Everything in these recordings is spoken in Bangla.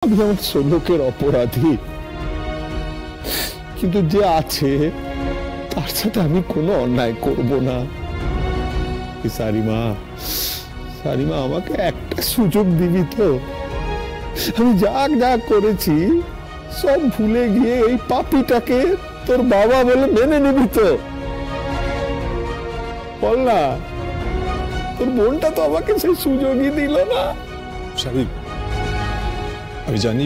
আমি আমার শোলকের অপরাধী, কিন্তু যে আছে তার সাথে আমি কোনো অন্যায় করব না। সারিমা আমাকে একটা সুযোগ দিবি তো? আমি যা করেছি সব ভুলে গিয়ে এই পাপীটাকে তোর বাবা বলে মেনে নিবি তো? বল না, তোর বোনটা তো আমাকে সেই সুযোগই দিল না। আমি জানি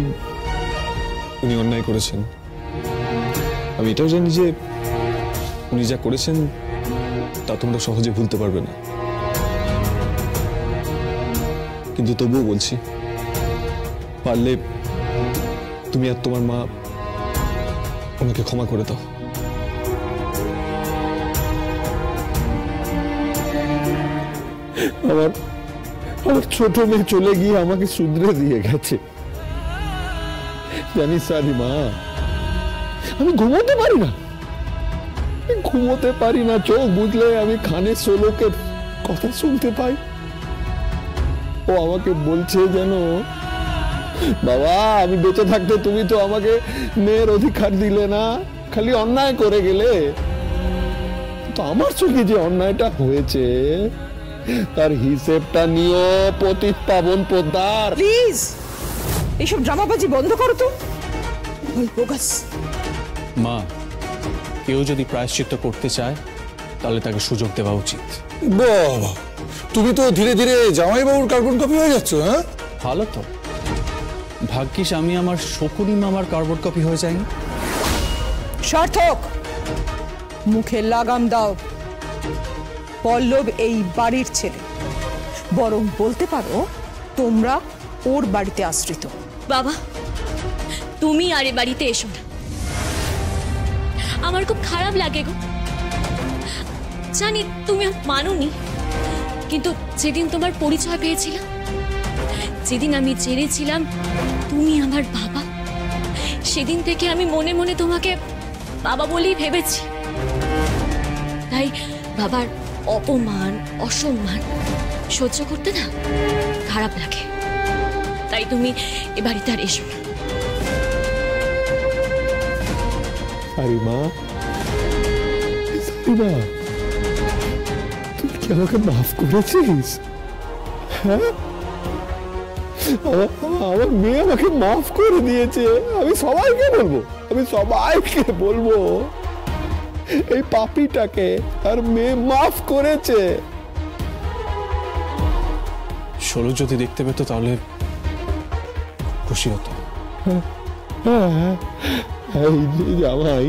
উনি অন্যায় করেছেন, আমি এটাও জানি যে উনি যা করেছেন তা তোমরা সহজে ভুলতে পারবে না, কিন্তু তবুও বলছি, পারলে তুমি আর তোমার মা ওনাকে ক্ষমা করে দাও। আমার ছোট মেয়ে চলে গিয়ে আমাকে শুধরে দিয়ে গেছে, জানিস সারিমা, আমি ঘুমোতে পারি না, চোখ বুঝলে আমি খানে শোলকের কথা শুনতে পাই। ও আমাকে বলছে যেন, বাবা আমি বেঁচে থাকতে তুমি তো আমাকে মেয়ের অধিকার দিলে না, খালি অন্যায় করে গেলে। তো আমার সঙ্গে যে অন্যায়টা হয়েছে তার হিসেবটা নিও পতিত পাবন পোদ্দার। প্লিজ এইসব ড্রামাবাজি বন্ধ করো তো। মা, কেউ যদি প্রায়শ্চিত্ত করতে চায় তাহলে তাকে সুযোগ দেওয়া উচিত। বাবা, তুমি তো ধীরে ধীরে জামাইবাবুর কার্বন কপি হয়ে যাচ্ছ। হ্যাঁ, ভালো তো, ভাগ্যিস আমি আমার শকুনি মামার কার্বন কপি হয়ে যাইনি। সার্থক, মুখে লাগাম দাও। পল্লব এই বাড়ির ছেলে, বরং বলতে পারো তোমরা ওর বাড়িতে আশ্রিত। বাবা, তুমি আর এ বাড়িতে এসো না, আমার খুব খারাপ লাগে গো। জানি তুমি মানোনি, কিন্তু যেদিন তোমার পরিচয় পেয়েছিলাম, যেদিন আমি জেনেছিলাম তুমি আমার বাবা, সেদিন থেকে আমি মনে মনে তোমাকে বাবা বলেই ভেবেছি। তাই বাবার অপমান অসম্মান সহ্য করতে না খারাপ লাগে, তাই তুমি এ বাড়িতে আর এসো না। সারিমা, তুই কি আমাকে মাফ করেছিস? হ্যাঁ, আমার মেয়ে আমাকে মাফ করে দিয়েছে। আমি সবাইকে বলবো এই পাপীটাকে তার মেয়ে মাফ করেছে। ষোলো যদি দেখতে পেত তাহলে খুশি হতো। এই জামাই,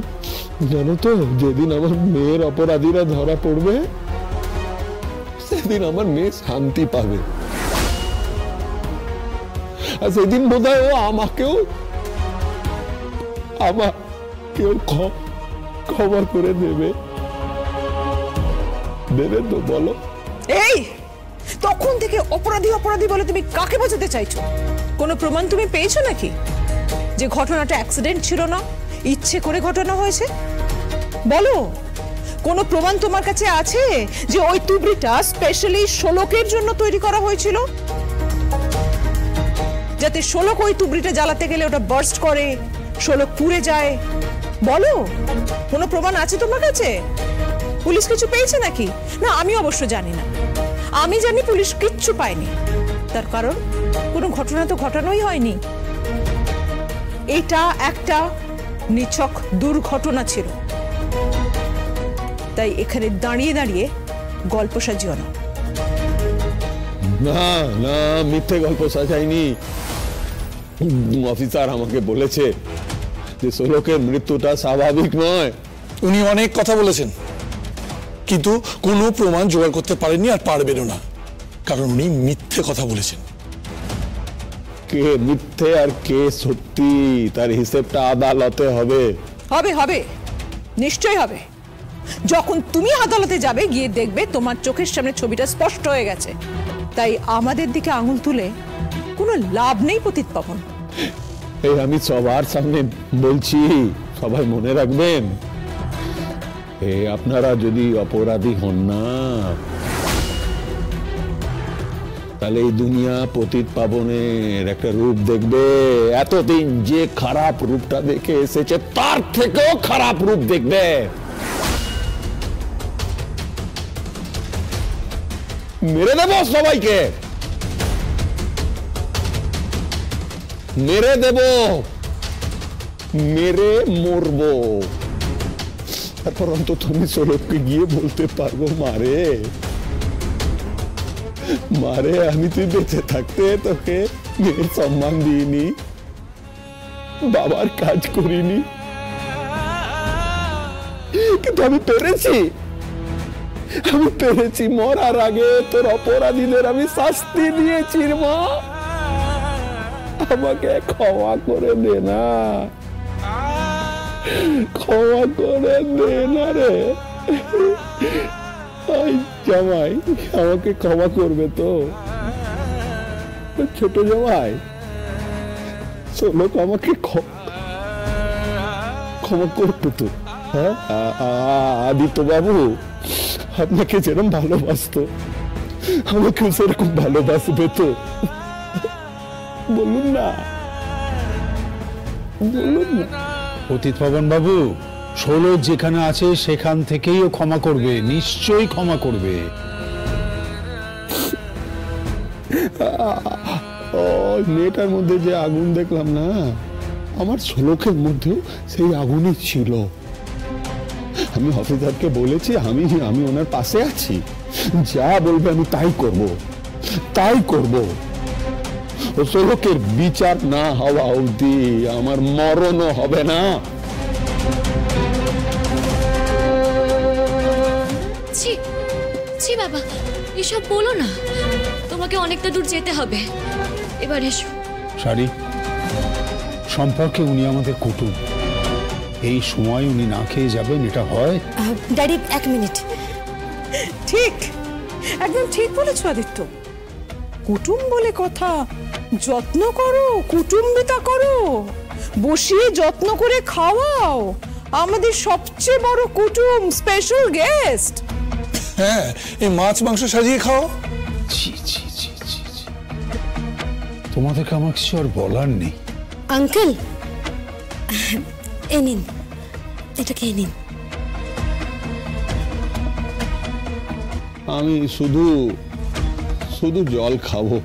জানো তো, যেদিন আমার মেয়ের অপরাধীরা ধরা পড়বে সেদিন আমার মেয়ে শান্তি পাবে, আর সেদিন বোধহয় ও আমাকেও ক্ষমা করে দেবে তো? বলো। এই তখন থেকে অপরাধী বলে তুমি কাকে বোঝাতে চাইছো? কোনো প্রমাণ তুমি পেয়েছো নাকি যে ঘটনাটা অ্যাক্সিডেন্ট ছিল না, ইচ্ছে করে ঘটনা হয়েছে? বলো, কোনো প্রমাণ তোমার কাছে আছে যে ওই তুবড়িটা স্পেশালি শোলকের জন্য তৈরি করা হয়েছিল, যাতে শোলক ওই তুবড়িটা জ্বালাতে গেলে ওটা বার্স্ট করে, শোলক পুড়ে যায়? বলো, কোনো প্রমাণ আছে তোমার কাছে? পুলিশ কিছু পেয়েছে নাকি? না, আমি অবশ্য জানি না। আমি জানি পুলিশ কিচ্ছু পায়নি, তার কারণ কোনো ঘটনা তো ঘটানোই হয়নি। এটা একটা নিছক দুর্ঘটনা ছিল, তাই এখানে দাঁড়িয়ে দাঁড়িয়ে গল্প সাজিও না। না না, মিথ্যে গল্প সাজাইনি। অফিসার আমাকে বলেছে যে শোলকের মৃত্যুটা স্বাভাবিক নয়। উনি অনেক কথা বলেছেন, কিন্তু কোনো প্রমাণ জোগাড় করতে পারেননি, আর পারবেনও না, কারণ উনি মিথ্যে কথা বলেছেন। কে মিথ্যে আর কে সত্যি তার হিসেবটা আদালতে হবে। হবে, নিশ্চয়ই হবে। যখন তুমি আদালতে যাবে, গিয়ে দেখবে তোমার চোখের সামনে ছবিটা স্পষ্ট হয়ে গেছে। তাই আমাদের দিকে আঙুল তুলে কোনো লাভ নেই পতিত পাবন। এই আমি সবার সামনে বলছি, সবাই মনে রাখবেন, আপনারা যদি অপরাধী হন না তাহলে এই দুনিয়া পতিত পাবনের একটা রূপ দেখবে। এতদিন যে খারাপ রূপটা দেখে এসেছে তার থেকেও খারাপ রূপ দেখবে। মেরে দেব সবাইকে, মেরে দেব, মেরে মরবো। তারপর অন্তত আমি সৌরভকে গিয়ে বলতে পারবো, মারে মারে আমি তুই বেঁচে থাকতে তোকে মেয়ের সম্মান দিইনি, বাবার কাজ করিনি, কিন্তু আমি পেরেছি, আমি পেরেছি। মরার আগে তোর অপরাধীদের আমি শাস্তি দিয়েছি মা, আমাকে ক্ষমা করে দে না, ক্ষমা করে দে না রে। জামাই আমাকে ক্ষমা করবে তো? ছোট জামাই লোক আমাকে ক্ষমা করবে তো? হ্যাঁ, আদিত্য বাবু আপনাকে যেরকম ভালোবাসতো আমাকে সেরকম ভালোবাসবে তো? বলুন না, বলুন না। পতিত পাবন বাবু, ষোলক যেখানে আছে সেখান থেকেই ও ক্ষমা করবে, নিশ্চয়ই ক্ষমা করবে। মেয়েটার মধ্যে যে আগুন দেখলাম না, আমার ষোলকের মধ্যেও সেই আগুনই ছিল। আমি অফিসারকে বলেছি আমি ওনার পাশে আছি, যা বলবে আমি তাই করব, তাই করব। ও ষোলকের বিচার না হওয়া অবধি আমার মরণও হবে না। ছি ছি বাবা, এসব বলো না, তোমাকে অনেকটা দূর যেতে হবে, এবার এসো। শাড়ি সম্পর্কে উনি আমাদের কুটুম, এই সময় উনি না খেয়ে যাবেন এটা হয়? ড্যাডি এক মিনিট। ঠিক, একদম ঠিক বলেছ আদিত্য। কুটুম বলে কথা, যত্ন করো, কুটুম্বিতা করো, বসিয়ে যত্ন করে খাওয়াও আমাদের সবচেয়ে বড় কুটুম, স্পেশাল গেস্ট। হ্যাঁ, এই মাছ মাংস সাজিয়ে খাও। ছি ছি ছি ছি ছি। তোমাদেরকে আমার কিছু আর বলার নেই। আঙ্কেল এ নিন, এটা খেয়ে নিন। আমি শুধু শুধু জল খাবো।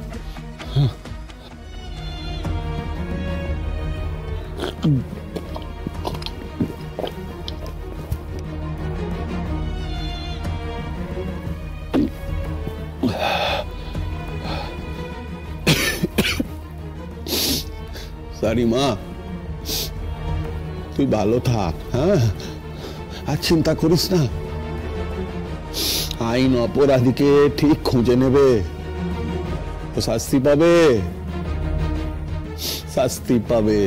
সারি মা, তুই ভালো থাক, হ্যাঁ, আর চিন্তা করিস না। আইন অপরাধীকে ঠিক খুঁজে নেবে, ও শাস্তি পাবে, শাস্তি পাবে,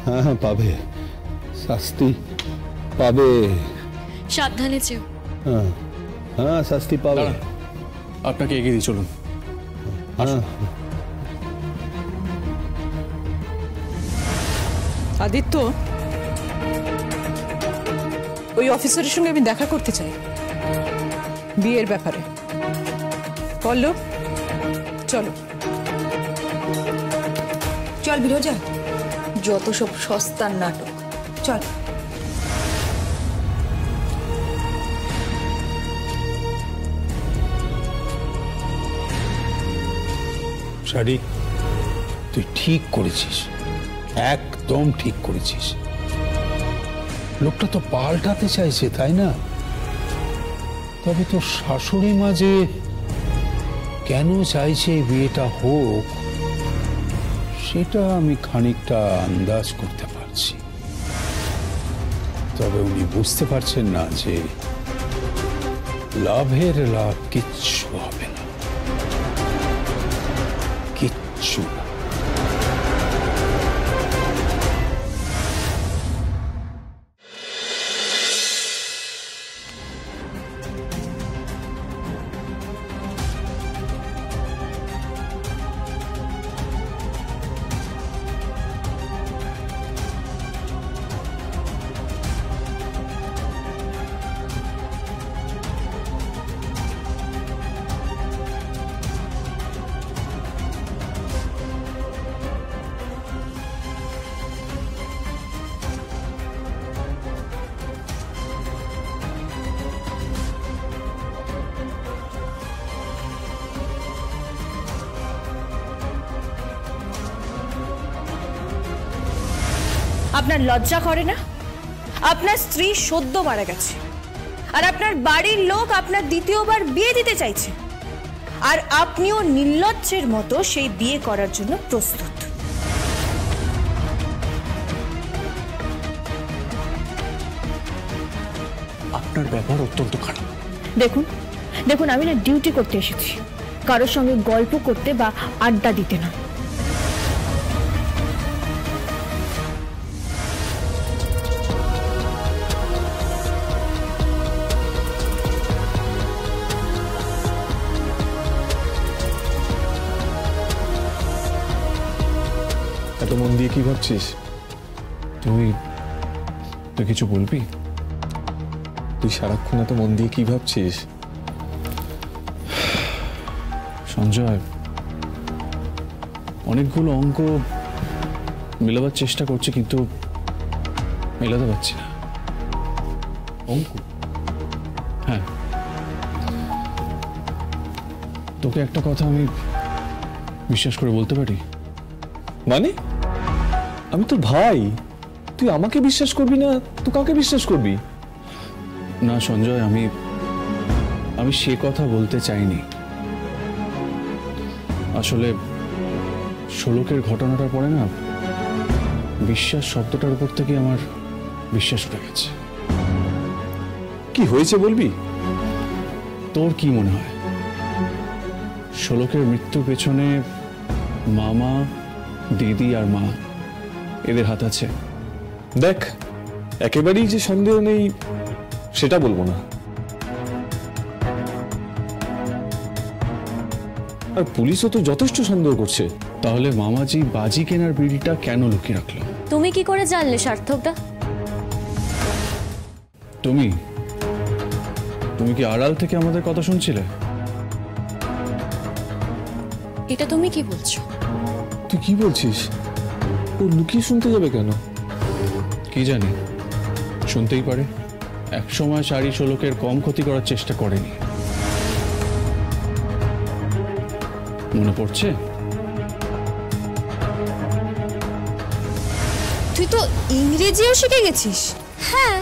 হ্যাঁ পাবে, শাস্তি পাবে। সাবধানে যেও। হ্যাঁ হ্যাঁ, শাস্তি পাবে। আপনাকে এগিয়ে দিয়ে চলুন। হ্যাঁ। আদিত্য, ওই অফিসারের সঙ্গে আমি দেখা করতে চাই বিয়ের ব্যাপারে। পল্লব চলো। চল বিরজা, যত সব সস্তার নাটক, চল। শাড়ি তুই ঠিক করেছিস, একদম ঠিক করেছিস। লোকটা তো পাল্টাতে চাইছে, তাই না? তবে তোর শাশুড়ি মা যে কেন চাইছে বিয়েটা হোক সেটা আমি খানিকটা আন্দাজ করতে পারছি। তবে উনি বুঝতে পারছেন না যে লাভের লাভ কিচ্ছু হবে না, কিচ্ছু না। আপনার লজ্জা করে না? আপনার স্ত্রী সদ্য মারা গেছে, আর আপনার বাড়ির লোক আপনার দ্বিতীয়বার বিয়ে দিতে চাইছে, আর আপনিও নির্লজ্জের মতো সেই বিয়ে করার জন্য প্রস্তুত। আপনার ব্যবহার অত্যন্ত খারাপ। দেখুন দেখুন, আমি না ডিউটি করতে এসেছি, কারোর সঙ্গে গল্প করতে বা আড্ডা দিতে না। এত মন দিয়ে কি ভাবছিস? তুই কিছু বলবি? তুই সারাক্ষণ এত মন দিয়ে কি ভাবছিস? সঞ্জয়, অনেকগুলো অঙ্ক মেলাবার চেষ্টা করছি, কিন্তু মেলাতে পারছি না। অঙ্ক? হ্যাঁ, তোকে একটা কথা আমি বিশ্বাস করে বলতে পারি। মানে? আমি তোর ভাই, তুই আমাকে বিশ্বাস করবি না? তুই কাকে বিশ্বাস করবি? না সঞ্জয়, আমি সে কথা বলতে চাইনি। আসলে ষোলকের ঘটনাটার পরে না, বিশ্বাস শব্দটার উপর থেকে আমার বিশ্বাস উঠে গেছে। কি হয়েছে বলবি? তোর কি মনে হয় ষোলকের মৃত্যুর পেছনে মামা, দিদি আর মা এদের হাত আছে? দেখ, একেবারেই যে সন্দেহ নেই সেটা বলবো না, আর পুলিশও তো যথেষ্ট সন্দেহ করছে। তাহলে মামাজি বাজি কেনার বিড়িটা কেন লুকিয়ে রাখলো? তুমি কি করে জানলে সার্থকদা? তুমি কি আড়াল থেকে আমাদের কথা শুনছিলে? এটা তুমি কি বলছো? তুই কি বলছিস? ও লুকিয়ে শুনতে যাবে কেন? কি জানি, শুনতেই পারে। একসময় শাড়ি ষোলকের কম ক্ষতি করার চেষ্টা করেনি, মনে পড়ছে? তুই তো ইংরেজিও শিখে গেছিস। হ্যাঁ,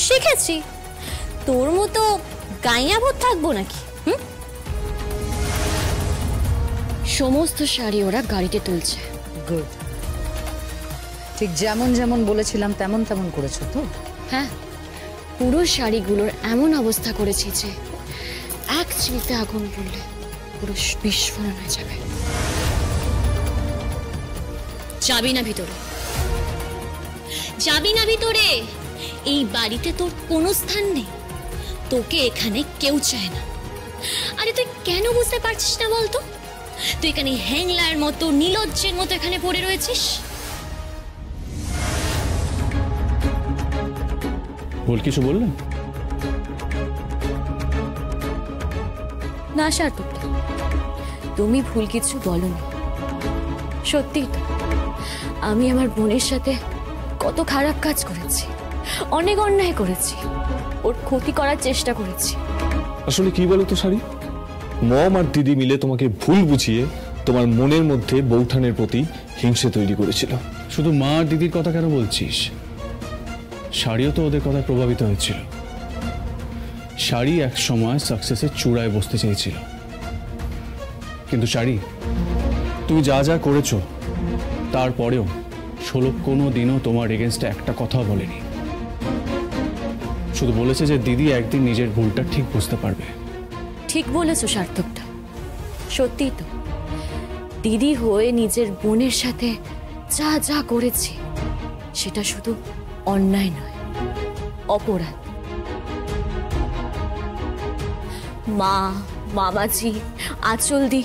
শিখেছি। তোর মতো গাইয়া ভূত থাকবো নাকি? সমস্ত শাড়ি ওরা গাড়িতে তুলছে। গুড, ঠিক যেমন যেমন বলেছিলাম তেমন তেমন করেছো তো? হ্যাঁ, পুরো শাড়িগুলোর এমন অবস্থা করেছি যে এক চিলতে আগুন পড়লে পুরো বিস্ফোরণ হয়ে যাবে। যাবি না ভিতরে, যাবি না ভিতরে। এই বাড়িতে তোর কোনো স্থান নেই, তোকে এখানে কেউ চায় না। আরে তুই কেন বুঝতে পারছিস না বলতো? তুই এখানে হ্যাংলার মতো, নির্লজ্জের মতো এখানে পড়ে রয়েছিস। ভুল কিছু বললেন? না সার্থকদা, তুমি ভুল কিছু বলনি। সত্যি তো, আমি আমার বোনের সাথে কত খারাপ কাজ করেছি, অনেক অন্যায় করেছি, ওর ক্ষতি করার চেষ্টা করেছি। আসলে কি বলো তো শাড়ি, মম আর দিদি মিলে তোমাকে ভুল বুঝিয়ে তোমার মনের মধ্যে বৌঠানের প্রতি হিংসে তৈরি করেছিল। শুধু মা আর দিদির কথা কেন বলছিস? শাড়িও তো ওদের কথায় প্রভাবিত হয়েছিল। শাড়ি এক সময় সাকসেসের চূড়ায় বসতে চেয়েছিল, কিন্তু শাড়ি তুমি যা যা করেছো তারপরেও ষোলক কোনো দিনও তোমার এগেনস্টে একটা কথাও বলেনি। শুধু বলেছে যে দিদি একদিন নিজের ভুলটা ঠিক বুঝতে পারবে। ঠিক বলেছো সার্থকদা, সত্যি তো। দিদি হয়ে নিজের বোনের সাথে যা যা করেছি সেটা শুধু অন্যায় নয়, অপরাধ। মা, মামাজি, আঁচল দি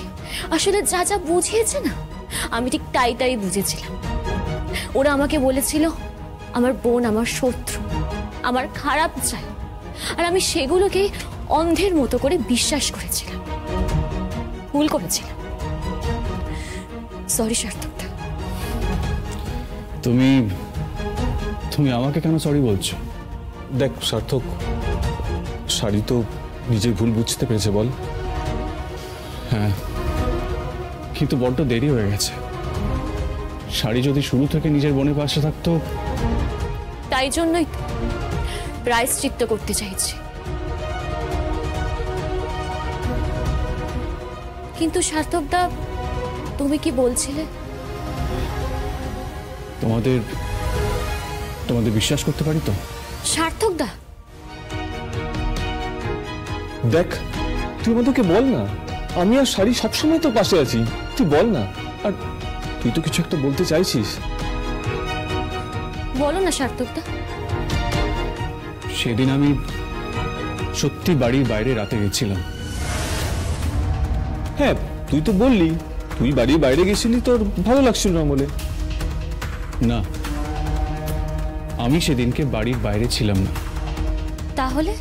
আসলে যা যা বুঝিয়েছে না, আমি ঠিক তাই বুঝেছিলাম। ওরা আমাকে বলেছিল আমার বোন আমার শত্রু, আমার খারাপ চায়, আর আমি সেগুলোকে অন্ধের মতো করে বিশ্বাস করেছিলাম, ভুল করেছিলাম। সরি সার্থকদা। তুমি আমাকে কেন সরি বলছো? দেখ সার্থক, শাড়ি তো নিজের ভুল বুঝতে পেরেছে বল। হ্যাঁ, কিন্তু বড্ড দেরি হয়ে গেছে। শাড়ি যদি শুরু থেকে নিজের বোনের পাশে থাকতো। তাই জন্যই তো প্রায়শ্চিত্ত করতে চাইছি। কিন্তু সার্থকদা, তুমি কি বলছিলে? তোমাদের তোমাদের বিশ্বাস করতে পারি তো? সার্থকদা, দেখ, তুই আমাদেরকে বল না, আমি আর শাড়ি সবসময় তো পাশে আছি, তুই বল না। আর তুই তো কিছু একটা বলতে চাইছিস, বলো না সার্থকদা। সেদিন আমি সত্যি বাড়ির বাইরে রাতে গেছিলাম। হ্যাঁ তুই তো বললি তুই বাড়ির বাইরে গেছিলি, তোর ভালো লাগছিল না বলে। না, আমি সেদিনকে বাড়ির বাইরে ছিলাম না। তাহলে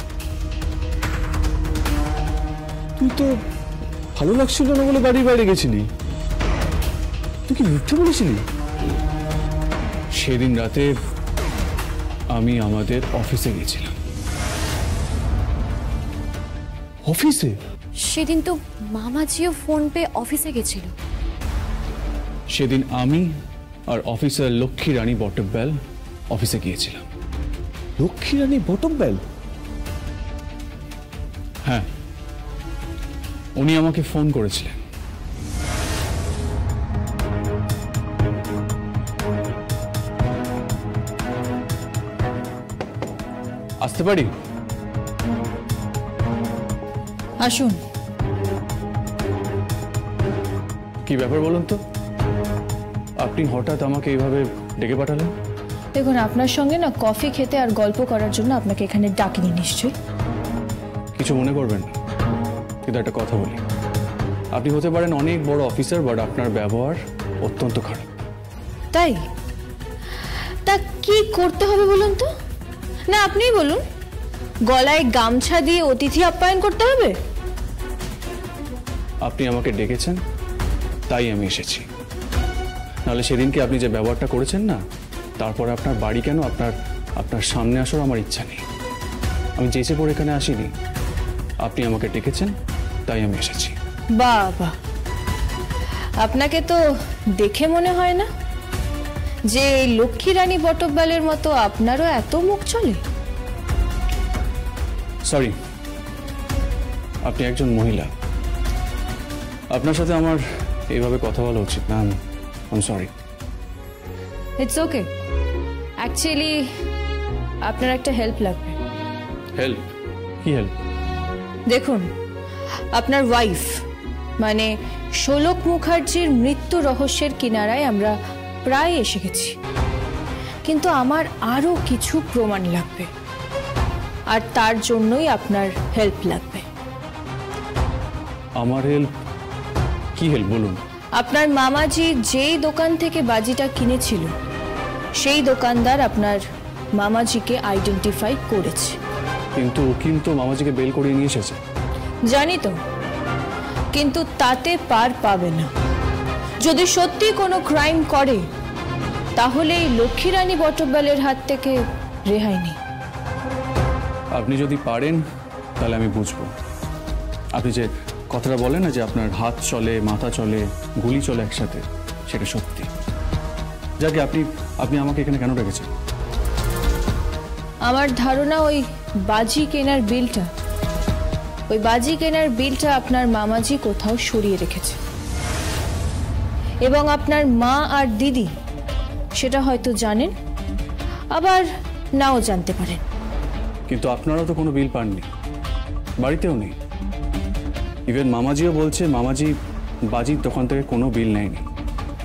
তুই তো ভালো লাগছিল না বলে বাড়ির বাইরে গেছিলি। তুই কি মিথ্যে বলেছিলি? সেদিন রাতে আমি আমাদের অফিসে গেছিলাম। অফিসে? সেদিন তো মামাজিও ফোন পেয়ে অফিসে গেছিল। সেদিন আমি আর অফিসার লক্ষ্মী রানী বটব্যাল অফিসে গিয়েছিলাম। লক্ষ্মী রানী বটব্যাল? হ্যাঁ, উনি আমাকে ফোন করেছিলেন। আসতে পারি? আসুন। কি ব্যাপার বলুন তো, আপনি হঠাৎ আমাকে এইভাবে ডেকে পাঠালেন? দেখুন, আপনার সঙ্গে না কফি খেতে আর গল্প করার জন্য আপনাকে এখানে ডাকিনি নিশ্চয়ই। কিছু মনে করবেন না, কিন্তু একটা কথা বলি, আপনি হতে পারেন অনেক বড় অফিসার, বাট আপনার ব্যবহার অত্যন্ত খারাপ। তাই? তা কি করতে হবে বলুন তো? না আপনিই বলুন, গলায় গামছা দিয়ে অতিথি আপ্যায়ন করতে হবে? আপনি আমাকে ডেকেছেন, তাই আমি এসেছি। নাহলে সেদিনকে আপনি যে ব্যবহারটা করেছেন না, তারপরে আপনার বাড়ি কেন, আপনার সামনে আসার আমার ইচ্ছা নেই। আমি চেয়েছে পরে এখানে আসিনি, আপনি আমাকে ডেকেছেন, তাই আমি এসেছি। বাবা, আপনাকে তো দেখে মনে হয় না যে এই লক্ষ্মী রানী বটব্যালের মতো আপনারও এত মুখ চলে। সরি, আপনি একজন মহিলা, আপনার সাথে আমার এইভাবে কথা বলা উচিত না। I am sorry. It's okay. Actually আপনার একটা হেল্প লাগবে। হেল্প? কি হেল্প? দেখুন, আপনার ওয়াইফ মানে শোলক মুখার্জির মৃত্যু রহস্যের কিনারায় আমরা প্রায় এসে গেছি, কিন্তু আমার আরও কিছু প্রমাণ লাগবে, আর তার জন্যই আপনার হেল্প লাগবে। আমার হেল্প? কি হেল্প বলুন? আপনার মামাজি যেই দোকান থেকে বাজিটা কিনেছিল, সেই দোকানদার আপনার মামাজিকে আইডেন্টিফাই করেছে। কিন্তু উকিল তো মামাজিকে বেল করিয়ে নিয়ে এসেছে। জানি তো, কিন্তু তাতে পার পাবে না। যদি সত্যি কোনো ক্রাইম করে, তাহলে এই লক্ষ্মী রানী বটব্যালের হাত থেকে রেহাই নেই। আপনি যদি পারেন তাহলে আমি বুঝবো। আপনি যে কথাটা বলেন না যে আপনার হাত চলে, মাথা চলে, গুলি চলে একসাথে, সেটা সত্যি। যাকে আপনি আমাকে এখানে কেন রেখেছেন? আমার ধারণা ওই বাজি কেনার বিলটা আপনার মামাজি কোথাও সরিয়ে রেখেছে, এবং আপনার মা আর দিদি সেটা হয়তো জানেন, আবার নাও জানতে পারেন। কিন্তু আপনারা তো কোনো বিল পাননি, বাড়িতেও নেই। ইভেন মামাজিও বলছে মামাজি বাজির দোকান থেকে কোনো বিল নেয়নি।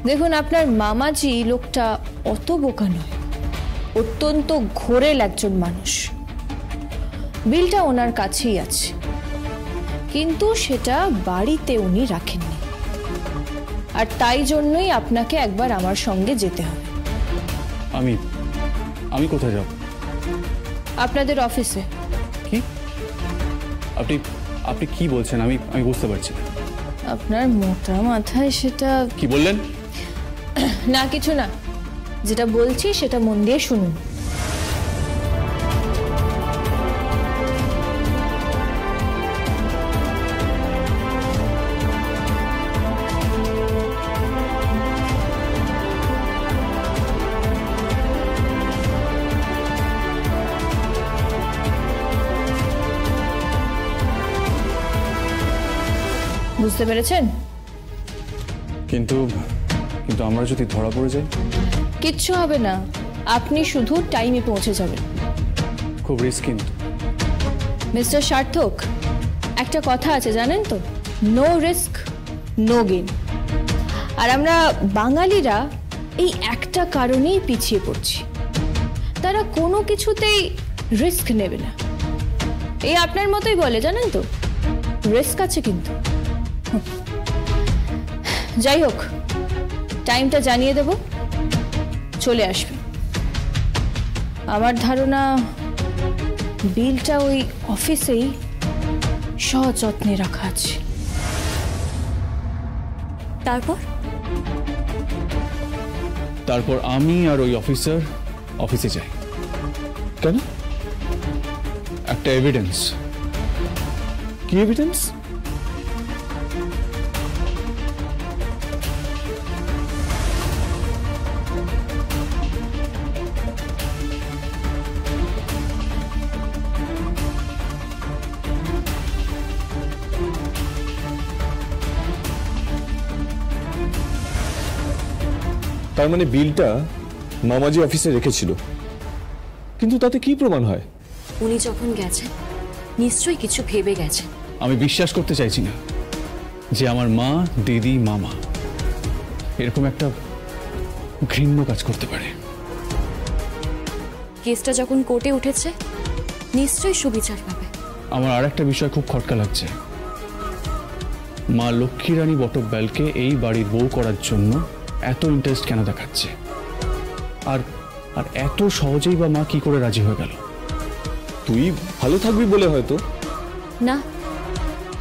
দেখুন, আপনার মামাজি লোকটা অত বোকা নয়, অত্যন্ত ঘোরেল একজন মানুষ। বিলটা ওনার কাছেই আছে, কিন্তু সেটা বাড়িতে উনি রাখেননি, আর তাই জন্যই আপনাকে একবার আমার সঙ্গে যেতে হবে। আমি কোথায় যাব? আপনাদের অফিসে। কি? আপনি কি বলছেন? আমি বুঝতে পারছি না। আপনার মোটা মাথায় সেটা কি বললেন? না, কিছু না। যেটা বলছি সেটা মন দিয়ে শুনুন। বুঝতে পেরেছেন? কিন্তু কিন্তু আমরা যদি ধরা পড়ে যাই? কিচ্ছু হবে না, আপনি শুধু টাইমে পৌঁছে যাবেন। খুব রিস্ক কিন্তু। মিস্টার সার্থক, একটা কথা আছে জানেন তো, নো রিস্ক নো গেইন। আর আমরা বাঙালিরা এই একটা কারণেই পিছিয়ে পড়ছি, তারা কোনো কিছুতেই রিস্ক নেবে না। এই আপনার মতোই বলে জানেন তো, রিস্ক আছে কিন্তু। যাই হোক, টাইমটা জানিয়ে দেব, চলে আসবে। আমার ধারণা বিলটা ওই অফিসেই সযত্নে রাখা আছে। তারপর আমি আর ওই অফিসার অফিসে যাই। কেন? একটা এভিডেন্স। কি এভিডেন্স? তার মানে বিলটা মামাজি অফিসে রেখেছিল, কিন্তু তাতে কি প্রমাণ হয়? উনি যখন গেছেন নিশ্চয়ই কিছু ভেবে গেছেন। আমি বিশ্বাস করতে চাইছি না যে আমার মা, দিদি, মামা এরকম একটা ঘৃণ্য কাজ করতে পারে। কেসটা যখন কোর্টে উঠেছে নিশ্চয়ই সুবিচার পাবে। আমার আর একটা বিষয় খুব খটকা লাগছে। মা লক্ষ্মী রানী বটব্যালকে এই বাড়ির বউ করার জন্য এত ইন্টারেস্ট কেন দেখাচ্ছে? আর আর এত সহজেই বা মা কি করে রাজি হয়ে গেল? তুই ভালো থাকবি বলে হয়তো? না,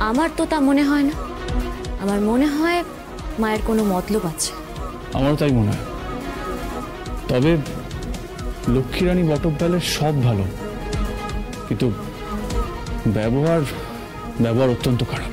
আমার তো তা মনে হয় না। আমার মনে হয় মায়ের কোনো মতলব আছে। আমারও তাই মনে হয়। তবে লক্ষ্মী রানী বটব্যালের সব ভালো, কিন্তু ব্যবহার অত্যন্ত খারাপ।